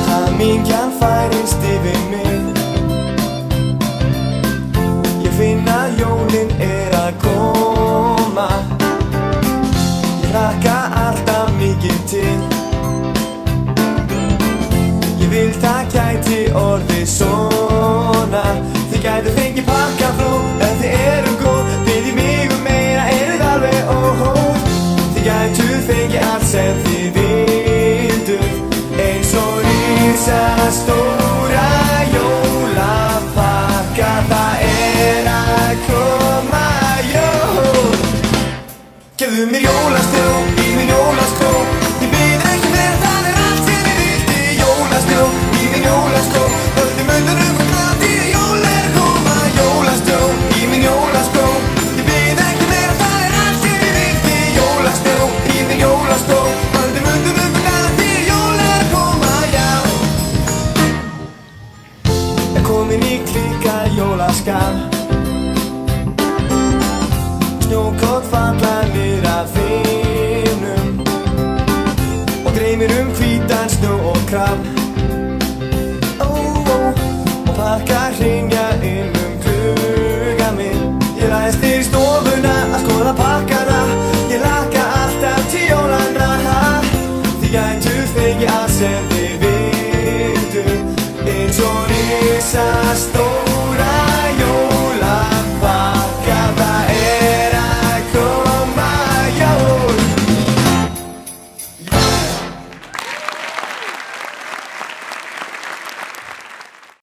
Hamingjan færist yfir mig. Ég finn að jólin að koma. Ég hlakka alltaf mikið til. Ég vil það gæti orðið svona. Þið gætu fengið pakkafló ef þið eru góð. Biðjið mig meira, eruð alveg óhóð. Þið gætu fengið allt sem þið vilduð. Eins og risastóra jólapakka. Það að koma jól. Gefðu mér jólastrjó í minn jólaskó. Ég bið ekki meira, það allt sem ég vildi. Jólastrjó í minn jólaskó. Höldum utanum hvað því jól að koma. Jólastrjó í minn jólaskó. Ég bið ekki meira, það allt sem ég vildi. Jólastrjó í minn jólaskó. Höldum utanum hvað því jól að koma, já. Er komin í klíka jólaskap.